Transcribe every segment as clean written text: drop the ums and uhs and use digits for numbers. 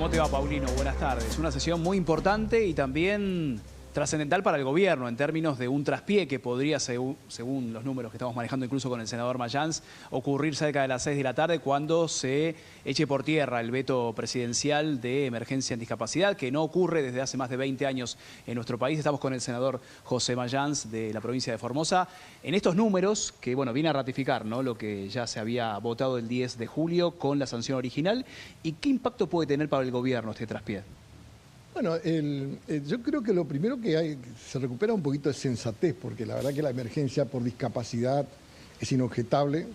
¿Cómo te va, Paulino? Buenas tardes. Una sesión muy importante y también trascendental para el gobierno en términos de un traspié que podría, según los números que estamos manejando incluso con el senador Mayans, ocurrir cerca de las 6 de la tarde cuando se eche por tierra el veto presidencial de emergencia en discapacidad, que no ocurre desde hace más de 20 años en nuestro país. Estamos con el senador José Mayans de la provincia de Formosa. En estos números, que bueno, viene a ratificar, ¿no?, lo que ya se había votado el 10 de julio con la sanción original. ¿Y qué impacto puede tener para el gobierno este traspié? Bueno, yo creo que lo primero que hay, se recupera un poquito de sensatez, porque la verdad que la emergencia por discapacidad es inobjetable.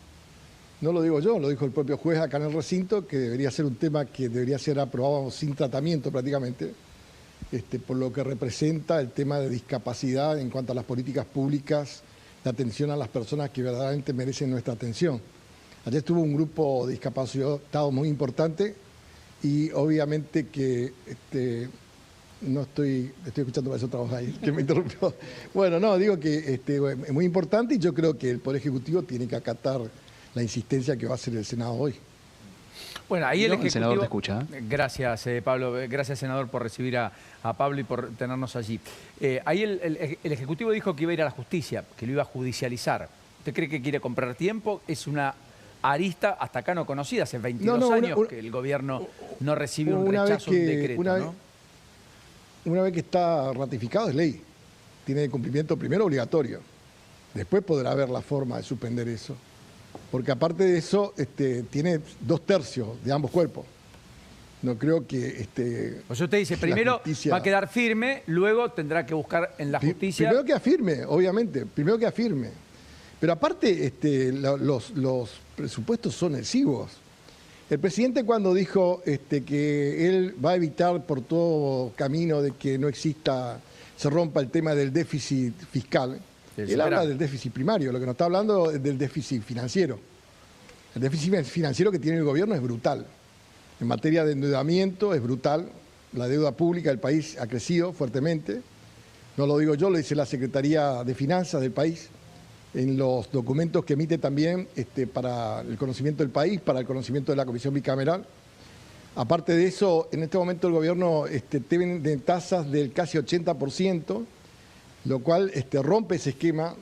No lo digo yo, lo dijo el propio juez acá en el recinto, que debería ser un tema que debería ser aprobado sin tratamiento prácticamente, por lo que representa el tema de discapacidad en cuanto a las políticas públicas de atención a las personas que verdaderamente merecen nuestra atención. Ayer estuvo un grupo de discapacitados muy importante y obviamente que no estoy escuchando para eso trabajar ahí, que me interrumpió. Bueno, no, digo que es muy importante y yo creo que el Poder Ejecutivo tiene que acatar la insistencia que va a hacer el Senado hoy. Bueno, ahí el Ejecutivo... El senador te escucha. Gracias, Pablo. Gracias, senador, por recibir a Pablo y por tenernos allí. Ahí el Ejecutivo dijo que iba a ir a la justicia, que lo iba a judicializar. ¿Usted cree que quiere comprar tiempo? Es una arista hasta acá no conocida, hace 22 años que el gobierno no recibe un rechazo de un decreto, Una vez que está ratificado es ley, tiene cumplimiento primero obligatorio, después podrá haber la forma de suspender eso, porque aparte de eso tiene 2/3 de ambos cuerpos. No creo que... Pues usted dice, primero va a quedar firme, luego tendrá que buscar en la justicia... Primero que afirme, obviamente, primero que afirme. Pero aparte, los presupuestos son exiguos. El presidente cuando dijo que él va a evitar por todo camino de que no exista, se rompa el tema del déficit fiscal, él habla del déficit primario, lo que nos está hablando es del déficit financiero. El déficit financiero que tiene el gobierno es brutal. En materia de endeudamiento es brutal. La deuda pública del país ha crecido fuertemente. No lo digo yo, lo dice la Secretaría de Finanzas del país, en los documentos que emite también para el conocimiento del país, para el conocimiento de la Comisión Bicameral. Aparte de eso, en este momento el gobierno tiene tasas del casi 80%, lo cual rompe ese esquema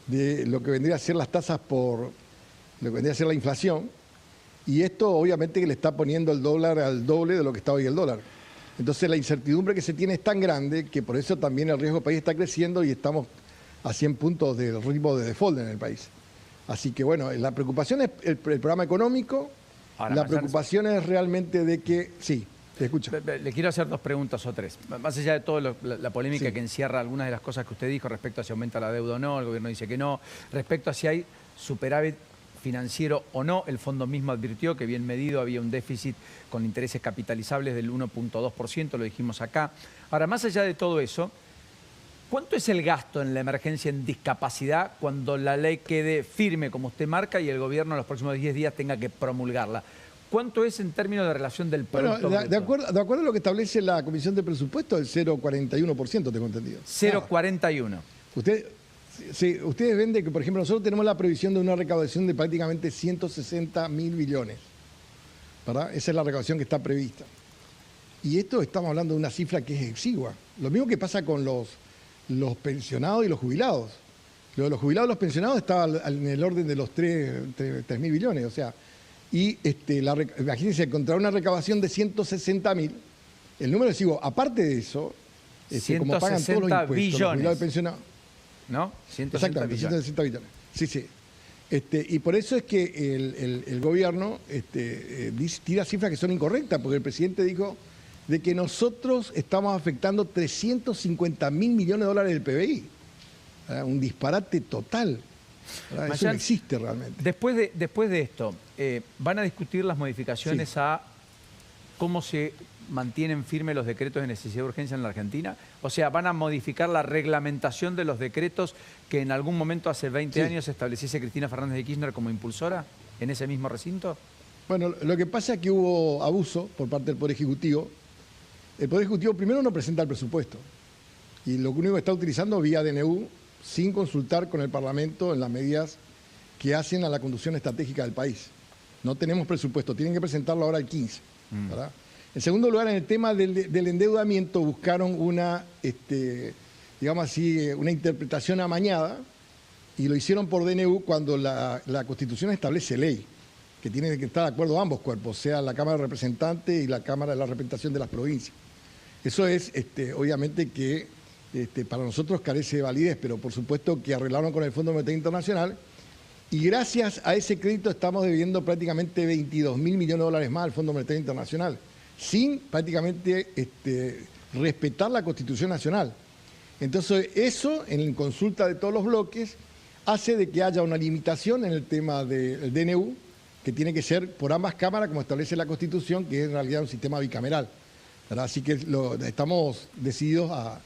de lo que vendría a ser las tasas por lo que vendría a ser la inflación, y esto obviamente que le está poniendo el dólar al doble de lo que está hoy el dólar. Entonces la incertidumbre que se tiene es tan grande que por eso también el riesgo del país está creciendo y estamos a 100 puntos del ritmo de default en el país. Así que bueno, la preocupación es el programa económico, la preocupación es realmente de que... Sí, te escucho. Le quiero hacer 2 preguntas o 3. Más allá de toda la polémica que encierra algunas de las cosas que usted dijo respecto a si aumenta la deuda o no, el gobierno dice que no, respecto a si hay superávit financiero o no, el fondo mismo advirtió que bien medido había un déficit con intereses capitalizables del 1.2%, lo dijimos acá. Ahora, más allá de todo eso, ¿cuánto es el gasto en la emergencia en discapacidad cuando la ley quede firme, como usted marca, y el gobierno en los próximos 10 días tenga que promulgarla? ¿Cuánto es en términos de relación del producto? Bueno, de acuerdo a lo que establece la Comisión de Presupuestos, el 0,41%, tengo entendido. 0,41. Ustedes ven que, por ejemplo, nosotros tenemos la previsión de una recaudación de prácticamente 160.000 billones. ¿Verdad? Esa es la recaudación que está prevista. Y esto estamos hablando de una cifra que es exigua. Lo mismo que pasa con los pensionados y los jubilados. Lo de los jubilados y los pensionados estaba en el orden de los 3.000 billones. O sea, y imagínense, contra una recaudación de 160.000, el número es exiguo. Aparte de eso, como pagan todos los impuestos, billones. Los jubilados y pensionados. ¿No? 160 exactamente, billones. 160 billones. Sí, sí. Y por eso es que el gobierno tira cifras que son incorrectas, porque el presidente dijo de que nosotros estamos afectando 350.000 millones de dólares del PBI. Un disparate total. Eso no existe realmente. Después de esto, ¿van a discutir las modificaciones a cómo se mantienen firmes los decretos de necesidad de urgencia en la Argentina? O sea, ¿van a modificar la reglamentación de los decretos que en algún momento hace 20 años estableciese Cristina Fernández de Kirchner como impulsora en ese mismo recinto? Bueno, lo que pasa es que hubo abuso por parte del Poder Ejecutivo. El Poder Ejecutivo primero no presenta el presupuesto y lo único que está utilizando vía DNU sin consultar con el Parlamento en las medidas que hacen a la conducción estratégica del país. No tenemos presupuesto, tienen que presentarlo ahora el 15, ¿verdad? En segundo lugar, en el tema del endeudamiento buscaron una, digamos así, una interpretación amañada y lo hicieron por DNU cuando la Constitución establece ley, que tienen que estar de acuerdo ambos cuerpos, sea la Cámara de Representantes y la Cámara de la Representación de las provincias. Eso es, obviamente, que para nosotros carece de validez, pero por supuesto que arreglaron con el Fondo Monetario Internacional y gracias a ese crédito estamos debiendo prácticamente 22.000 millones de dólares más al Fondo Monetario Internacional, sin prácticamente respetar la Constitución Nacional. Entonces, eso, en consulta de todos los bloques, hace de que haya una limitación en el tema del DNU, que tiene que ser por ambas cámaras, como establece la Constitución, que es en realidad un sistema bicameral, ¿verdad? Así que estamos decididos a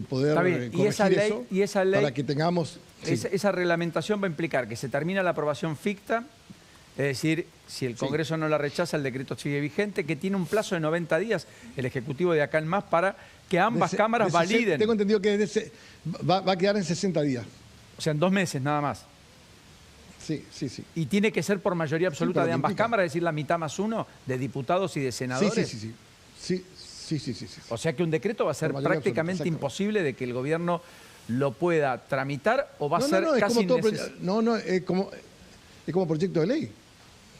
poder corregir eso para que tengamos... Sí. Esa reglamentación va a implicar que se termina la aprobación ficta, es decir, si el Congreso no la rechaza, el decreto sigue vigente, que tiene un plazo de 90 días, el Ejecutivo de acá en más, para que ambas cámaras validen. Tengo entendido que va a quedar en 60 días. O sea, en 2 meses nada más. Sí. Y tiene que ser por mayoría absoluta de ambas cámaras, es decir, la mitad más uno de diputados y de senadores. Sí. O sea que un decreto va a ser prácticamente imposible de que el gobierno lo pueda tramitar o va a ser casi innecesario. No, es como proyecto de ley.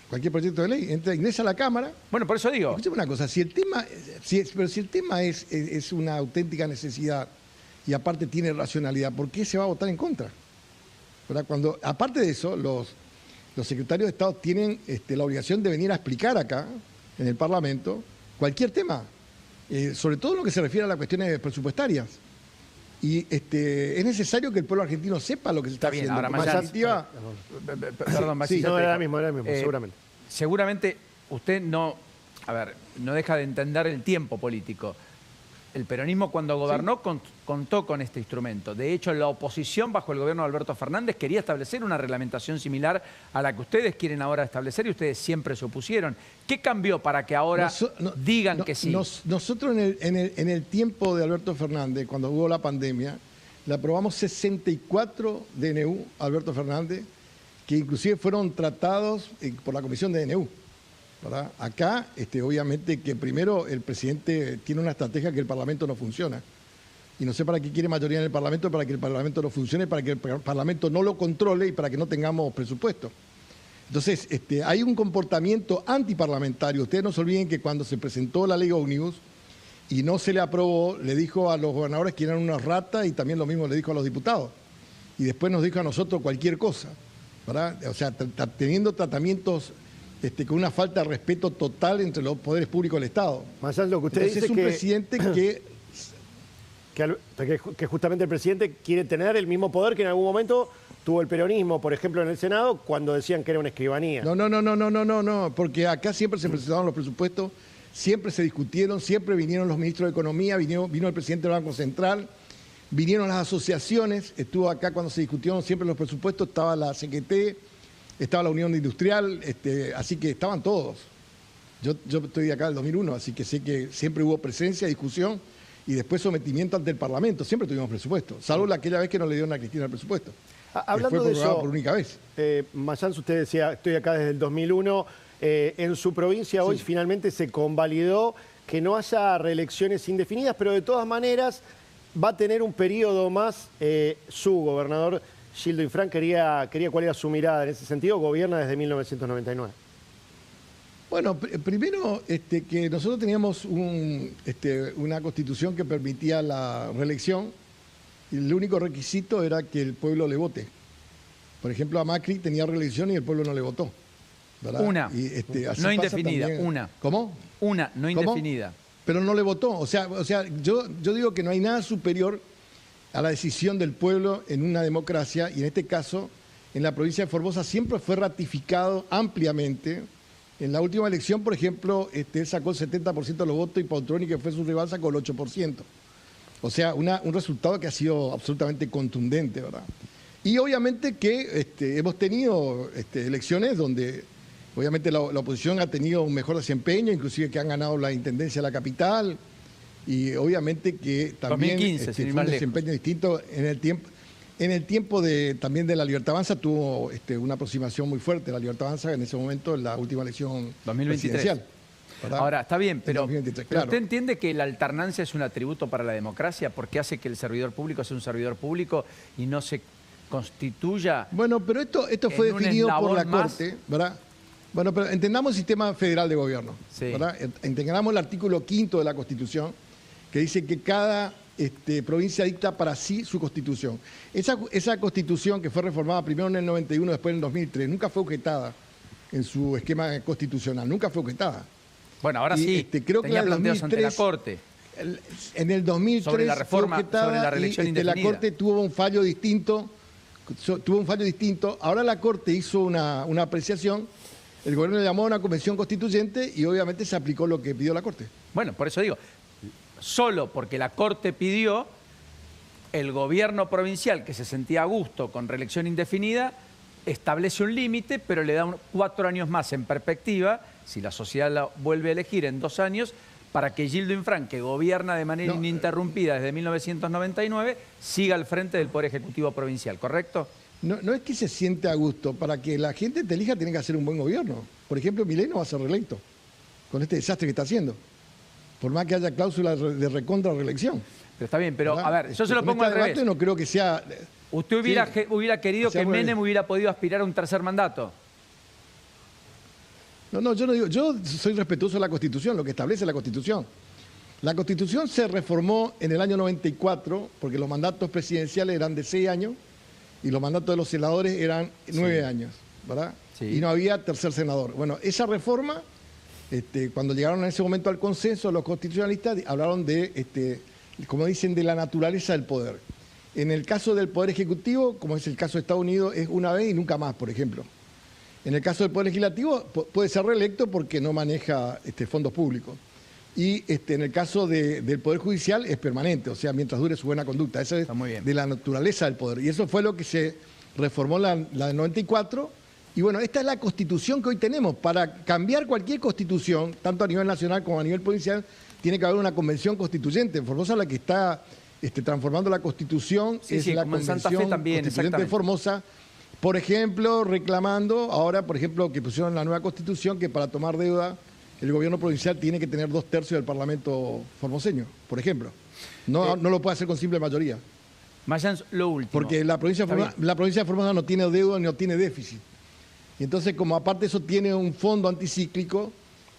Cualquier proyecto de ley ingresa a la Cámara. Bueno, por eso digo. Escúchame una cosa, si el tema es una auténtica necesidad y aparte tiene racionalidad, ¿por qué se va a votar en contra? ¿Verdad? Cuando, aparte de eso, los secretarios de Estado tienen la obligación de venir a explicar acá, en el Parlamento, cualquier tema, sobre todo en lo que se refiere a las cuestiones presupuestarias. Y es necesario que el pueblo argentino sepa lo que se está haciendo. Ahora, perdón, sí, no, era mismo, seguramente. Seguramente usted no deja de entender el tiempo político. El peronismo cuando gobernó contó con este instrumento. De hecho, la oposición bajo el gobierno de Alberto Fernández quería establecer una reglamentación similar a la que ustedes quieren ahora establecer y ustedes siempre se opusieron. ¿Qué cambió para que ahora digan que sí? Nosotros en el tiempo de Alberto Fernández, cuando hubo la pandemia, le aprobamos 64 DNU a Alberto Fernández, que inclusive fueron tratados por la Comisión de DNU. ¿Verdad? Acá, obviamente que primero el presidente tiene una estrategia que el Parlamento no funciona. Y no sé para qué quiere mayoría en el Parlamento, para que el Parlamento no funcione, para que el Parlamento no lo controle y para que no tengamos presupuesto. Entonces, hay un comportamiento antiparlamentario. Ustedes no se olviden que cuando se presentó la ley Ómnibus y no se le aprobó, le dijo a los gobernadores que eran unas ratas y también lo mismo le dijo a los diputados. Y después nos dijo a nosotros cualquier cosa, ¿verdad? O sea, teniendo tratamientos... con una falta de respeto total entre los poderes públicos del Estado. Más allá de lo que usted dice es un presidente que justamente el presidente quiere tener el mismo poder que en algún momento tuvo el peronismo, por ejemplo, en el Senado, cuando decían que era una escribanía. No, porque acá siempre se presentaron los presupuestos, siempre se discutieron, siempre vinieron los ministros de Economía, vino el presidente del Banco Central, vinieron las asociaciones, estuvo acá cuando se discutieron siempre los presupuestos, estaba la CGT, estaba la Unión Industrial, así que estaban todos. Yo estoy acá del 2001, así que sé que siempre hubo presencia, discusión y después sometimiento ante el Parlamento. Siempre tuvimos presupuesto, salvo aquella vez que no le dieron a Cristina el presupuesto. Hablando de eso, por única vez. Mayans, usted decía, estoy acá desde el 2001. En su provincia hoy finalmente se convalidó que no haya reelecciones indefinidas, pero de todas maneras va a tener un periodo más su gobernador Gildo Infran. Quería cuál era su mirada en ese sentido. Gobierna desde 1999. Bueno, primero que nosotros teníamos una constitución que permitía la reelección y el único requisito era que el pueblo le vote. Por ejemplo, a Macri tenía reelección y el pueblo no le votó, ¿verdad? Una, así no indefinida, también. una. ¿Cómo? Una, no indefinida. Pero no le votó. O sea, yo digo que no hay nada superior a la decisión del pueblo en una democracia, y en este caso, en la provincia de Formosa siempre fue ratificado ampliamente. En la última elección, por ejemplo, él sacó el 70% de los votos y Pautroni, que fue su rival, sacó el 8%. O sea, un resultado que ha sido absolutamente contundente, ¿verdad? Y obviamente que hemos tenido elecciones donde obviamente la oposición ha tenido un mejor desempeño, inclusive que han ganado la intendencia de la capital, y obviamente que también 2015, fue un desempeño distinto en el tiempo. En el tiempo también de la Libertad Avanza tuvo una aproximación muy fuerte. La Libertad Avanza en ese momento, en la última elección 2023. presidencial. ¿verdad? Ahora, está bien, En pero, 2023, pero claro. ¿usted entiende que la alternancia es un atributo para la democracia porque hace que el servidor público sea un servidor público y no se constituya? Bueno, pero esto fue en un definido por la eslabón más? Corte, ¿verdad? Bueno, pero entendamos el sistema federal de gobierno, Sí. ¿verdad? Entendamos el artículo 5 de la Constitución, que dice que cada provincia dicta para sí su Constitución. Esa Constitución, que fue reformada primero en el 91, después en el 2003, nunca fue objetada en su esquema constitucional, nunca fue objetada. Bueno, ahora Y, sí, creo que tenía en el planteos ante la 2003 Corte. En el 2003 Sobre la reforma, fue objetada sobre la reelección y la indefinida. Corte tuvo un fallo distinto. Ahora la Corte hizo una apreciación, el gobierno llamó a una convención constituyente y obviamente se aplicó lo que pidió la Corte. Bueno, por eso digo, solo porque la Corte pidió, el gobierno provincial, que se sentía a gusto con reelección indefinida, establece un límite, pero le da 4 años más en perspectiva, si la sociedad la vuelve a elegir en 2 años, para que Gildo Infran, que gobierna de manera ininterrumpida desde 1999, siga al frente del Poder Ejecutivo Provincial, ¿correcto? No es que se siente a gusto, para que la gente te elija tiene que hacer un buen gobierno. Por ejemplo, Milei no va a ser reelecto con este desastre que está haciendo, por más que haya cláusulas de recontra reelección. Pero está bien, pero ¿verdad? a ver, yo se lo Con pongo al este revés. debate no creo que sea... ¿Usted hubiera querido sea que muy Menem bien. hubiera podido aspirar a un tercer mandato? No, yo no digo, yo soy respetuoso de la Constitución, lo que establece la Constitución. La Constitución se reformó en el año 94 porque los mandatos presidenciales eran de 6 años y los mandatos de los senadores eran 9 años, ¿verdad? Sí. Y no había tercer senador. Bueno, esa reforma, cuando llegaron en ese momento al consenso, los constitucionalistas hablaron de, como dicen, de la naturaleza del poder. En el caso del Poder Ejecutivo, como es el caso de Estados Unidos, es una vez y nunca más, por ejemplo. En el caso del Poder Legislativo, puede ser reelecto porque no maneja fondos públicos. Y en el caso del Poder Judicial es permanente, o sea, mientras dure su buena conducta. Eso es Está muy bien. de la naturaleza del poder. Y eso fue lo que se reformó la del 94. Y bueno, esta es la Constitución que hoy tenemos. Para cambiar cualquier Constitución, tanto a nivel nacional como a nivel provincial, tiene que haber una convención constituyente. En Formosa la que está transformando la Constitución Sí, es sí, la como en Santa Fe Convención también, Constituyente de exactamente. Formosa. Por ejemplo, reclamando ahora, por ejemplo, que pusieron en la nueva Constitución que para tomar deuda el gobierno provincial tiene que tener 2/3 del Parlamento formoseño, por ejemplo. No lo puede hacer con simple mayoría. Mayans, lo último. Porque la provincia de Formosa no tiene deuda ni no tiene déficit. Y entonces, como aparte eso tiene un fondo anticíclico,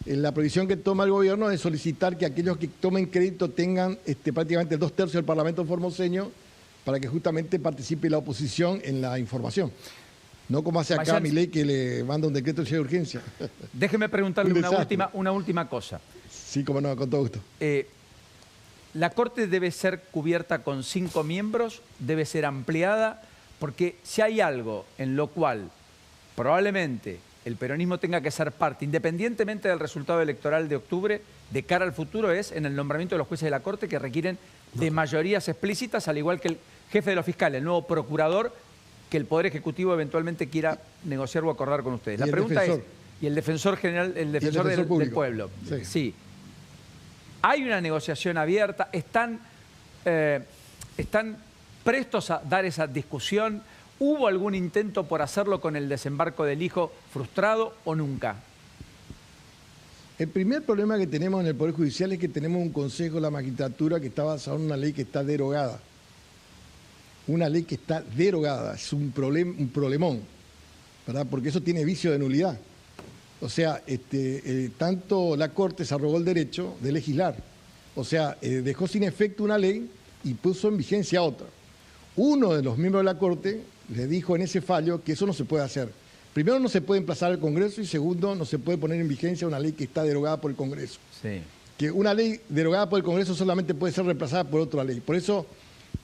la previsión que toma el gobierno es solicitar que aquellos que tomen crédito tengan prácticamente 2/3 del Parlamento formoseño para que justamente participe la oposición en la información. No como hace acá Mayans, Milei, que le manda un decreto de urgencia. Déjeme preguntarle Un una desastre. última cosa. Sí, como no, con todo gusto. ¿La Corte debe ser cubierta con 5 miembros? ¿Debe ser ampliada? Porque si hay algo en lo cual probablemente el peronismo tenga que ser parte, independientemente del resultado electoral de octubre, de cara al futuro, es en el nombramiento de los jueces de la Corte que requieren de mayorías explícitas, al igual que el jefe de los fiscales, el nuevo procurador, que el Poder Ejecutivo eventualmente quiera negociar o acordar con ustedes. La Y el pregunta defensor. es, y el defensor general, el defensor defensor del público. pueblo. Sí. Sí. Hay una negociación abierta, están prestos a dar esa discusión. ¿Hubo algún intento por hacerlo con el desembarco del hijo frustrado o nunca? El primer problema que tenemos en el Poder Judicial es que tenemos un Consejo de la Magistratura que está basado en una ley que está derogada. Una ley que está derogada, es un problemón, ¿verdad? Porque eso tiene vicio de nulidad. O sea, tanto la Corte se arrogó el derecho de legislar, o sea, dejó sin efecto una ley y puso en vigencia otra. Uno de los miembros de la Corte le dijo en ese fallo que eso no se puede hacer. Primero, no se puede emplazar al Congreso y segundo, no se puede poner en vigencia una ley que está derogada por el Congreso. Sí. Que una ley derogada por el Congreso solamente puede ser reemplazada por otra ley. Por eso,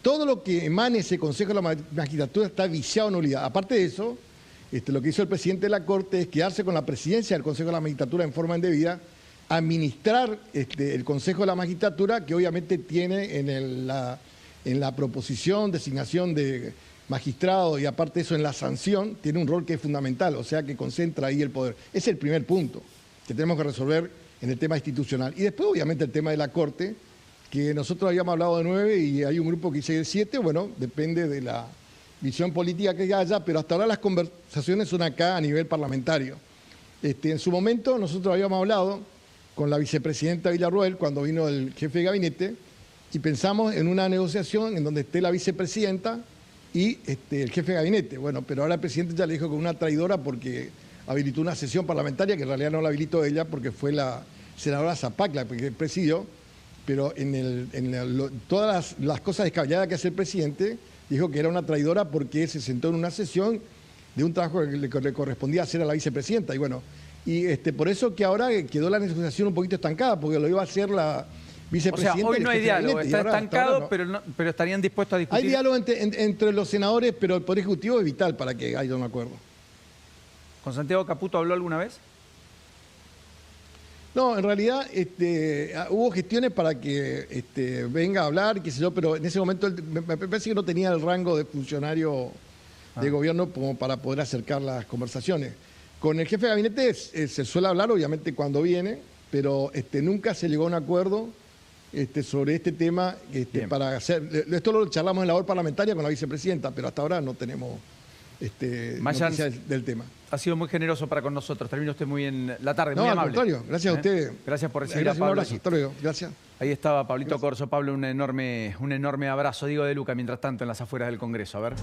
todo lo que emane ese Consejo de la Magistratura está viciado en nulidad. Aparte de eso, lo que hizo el presidente de la Corte es quedarse con la presidencia del Consejo de la Magistratura en forma indebida, administrar el Consejo de la Magistratura, que obviamente tiene en la proposición, designación de magistrados y aparte de eso en la sanción, tiene un rol que es fundamental, o sea que concentra ahí el poder. Ese es el primer punto que tenemos que resolver en el tema institucional. Y después, obviamente, el tema de la Corte, que nosotros habíamos hablado de 9 y hay un grupo que dice de 7, bueno, depende de la visión política que haya, pero hasta ahora las conversaciones son acá a nivel parlamentario. En su momento nosotros habíamos hablado con la vicepresidenta Villarroel cuando vino el jefe de gabinete y pensamos en una negociación en donde esté la vicepresidenta y el jefe de gabinete. Bueno, pero ahora el presidente ya le dijo que una traidora porque habilitó una sesión parlamentaria, que en realidad no la habilitó ella porque fue la senadora Zapac la que presidió, pero todas las cosas descabelladas que hace el presidente, dijo que era una traidora porque se sentó en una sesión de un trabajo que le correspondía hacer a la vicepresidenta. Y bueno, por eso que ahora quedó la negociación un poquito estancada, porque lo iba a hacer la vicepresidenta. O sea, hoy no hay diálogo, está estancado, no. pero estarían dispuestos a discutir. Hay diálogo entre los senadores, pero el Poder Ejecutivo es vital para que haya un acuerdo. ¿Con Santiago Caputo habló alguna vez? No, en realidad hubo gestiones para que venga a hablar, qué sé yo, pero en ese momento me parece que no tenía el rango de funcionario de gobierno como para poder acercar las conversaciones. Con el jefe de gabinete se suele hablar, obviamente, cuando viene, pero nunca se llegó a un acuerdo sobre este tema para hacer. Esto lo charlamos en la labor parlamentaria con la vicepresidenta, pero hasta ahora no tenemos noticias del tema. Ha sido muy generoso para con nosotros. Termina usted muy bien la tarde, no, muy al amable. Contrario, gracias a ustedes. Gracias por recibir a Pablo. Un abrazo, aquí. hasta luego. Gracias. Ahí estaba Pablito Corso. Pablo, un enorme abrazo. Diego de Luca, mientras tanto, en las afueras del Congreso. A ver.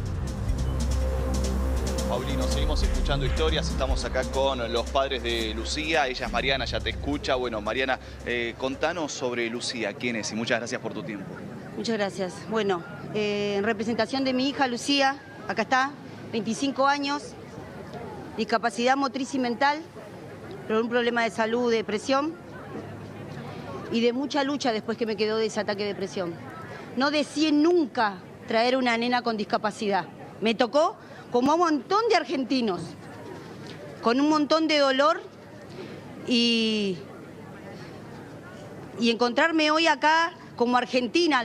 Paulino, seguimos escuchando historias, estamos acá con los padres de Lucía, ella es Mariana, ya te escucha. Bueno, Mariana, contanos sobre Lucía, quién es, y muchas gracias por tu tiempo. Muchas gracias. Bueno, en representación de mi hija Lucía, acá está, 25 años, discapacidad motriz y mental, por un problema de salud, depresión, y de mucha lucha después que me quedó de ese ataque de depresión. No deseé nunca traer una nena con discapacidad. Me tocó como a un montón de argentinos, con un montón de dolor y encontrarme hoy acá como argentina,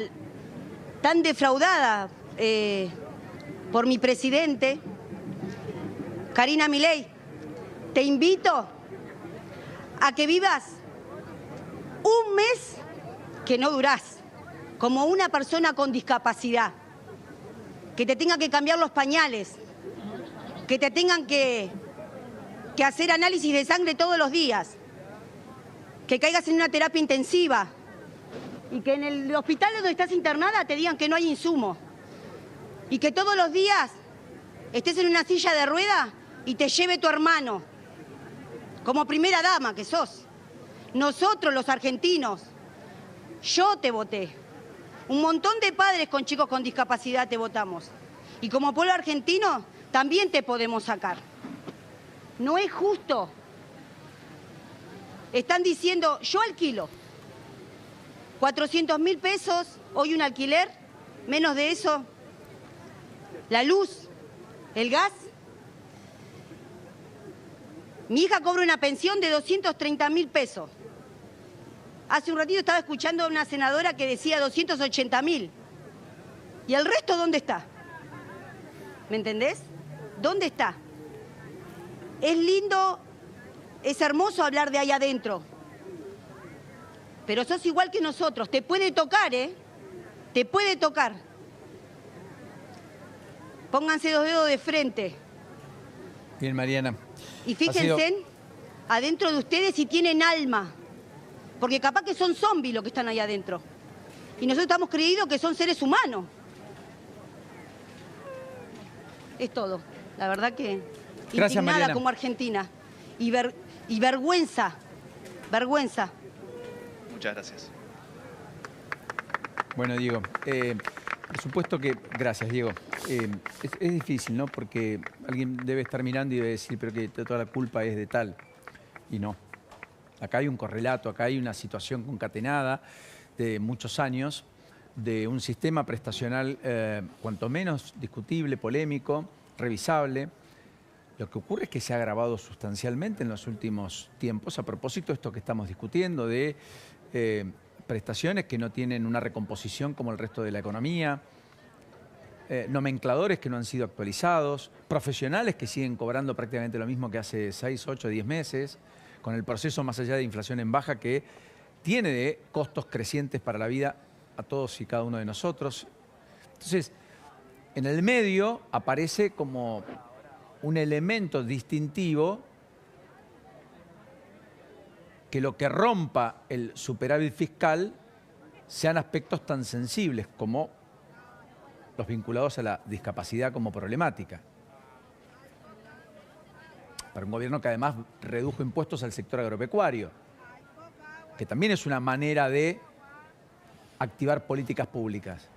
tan defraudada por mi presidente, Karina Milei. Te invito a que vivas un mes que no durás, como una persona con discapacidad, que te tenga que cambiar los pañales, que te tengan que hacer análisis de sangre todos los días, que caigas en una terapia intensiva y que en el hospital donde estás internada te digan que no hay insumo y que todos los días estés en una silla de rueda y te lleve tu hermano, como primera dama que sos. Nosotros los argentinos, yo te voté, un montón de padres con chicos con discapacidad te votamos y como pueblo argentino también te podemos sacar. No es justo. Están diciendo, yo alquilo 400.000 pesos, hoy un alquiler, menos de eso, la luz, el gas. Mi hija cobra una pensión de 230.000 pesos. Hace un ratito estaba escuchando a una senadora que decía 280.000. ¿Y el resto dónde está? ¿Me entendés? ¿Dónde está? Es lindo, es hermoso hablar de ahí adentro. Pero sos igual que nosotros. Te puede tocar, ¿eh? Te puede tocar. Pónganse dos dedos de frente. Bien, Mariana. Y fíjense adentro de ustedes si tienen alma. Porque capaz que son zombies los que están ahí adentro. Y nosotros estamos creídos que son seres humanos. Es todo. La verdad que gracias, indignada Mariana. como argentina. Y vergüenza. Vergüenza. Muchas gracias. Bueno, Diego, por supuesto que... Gracias, Diego. Es difícil, ¿no? Porque alguien debe estar mirando y debe decir, pero que toda la culpa es de tal. Y no. Acá hay un correlato, acá hay una situación concatenada de muchos años de un sistema prestacional cuanto menos discutible, polémico, revisable. Lo que ocurre es que se ha agravado sustancialmente en los últimos tiempos a propósito de esto que estamos discutiendo, de prestaciones que no tienen una recomposición como el resto de la economía, nomencladores que no han sido actualizados, profesionales que siguen cobrando prácticamente lo mismo que hace 6, 8, 10 meses, con el proceso más allá de inflación en baja que tiene de costos crecientes para la vida a todos y cada uno de nosotros. Entonces, en el medio aparece como un elemento distintivo que lo que rompa el superávit fiscal sean aspectos tan sensibles como los vinculados a la discapacidad como problemática. Para un gobierno que además redujo impuestos al sector agropecuario, que también es una manera de activar políticas públicas.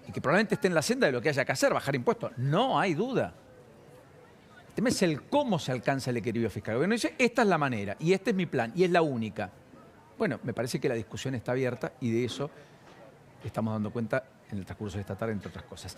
Y que probablemente esté en la senda de lo que haya que hacer, bajar impuestos. No hay duda. El tema es el cómo se alcanza el equilibrio fiscal. El gobierno dice, esta es la manera, y este es mi plan, y es la única. Bueno, me parece que la discusión está abierta y de eso estamos dando cuenta en el transcurso de esta tarde, entre otras cosas.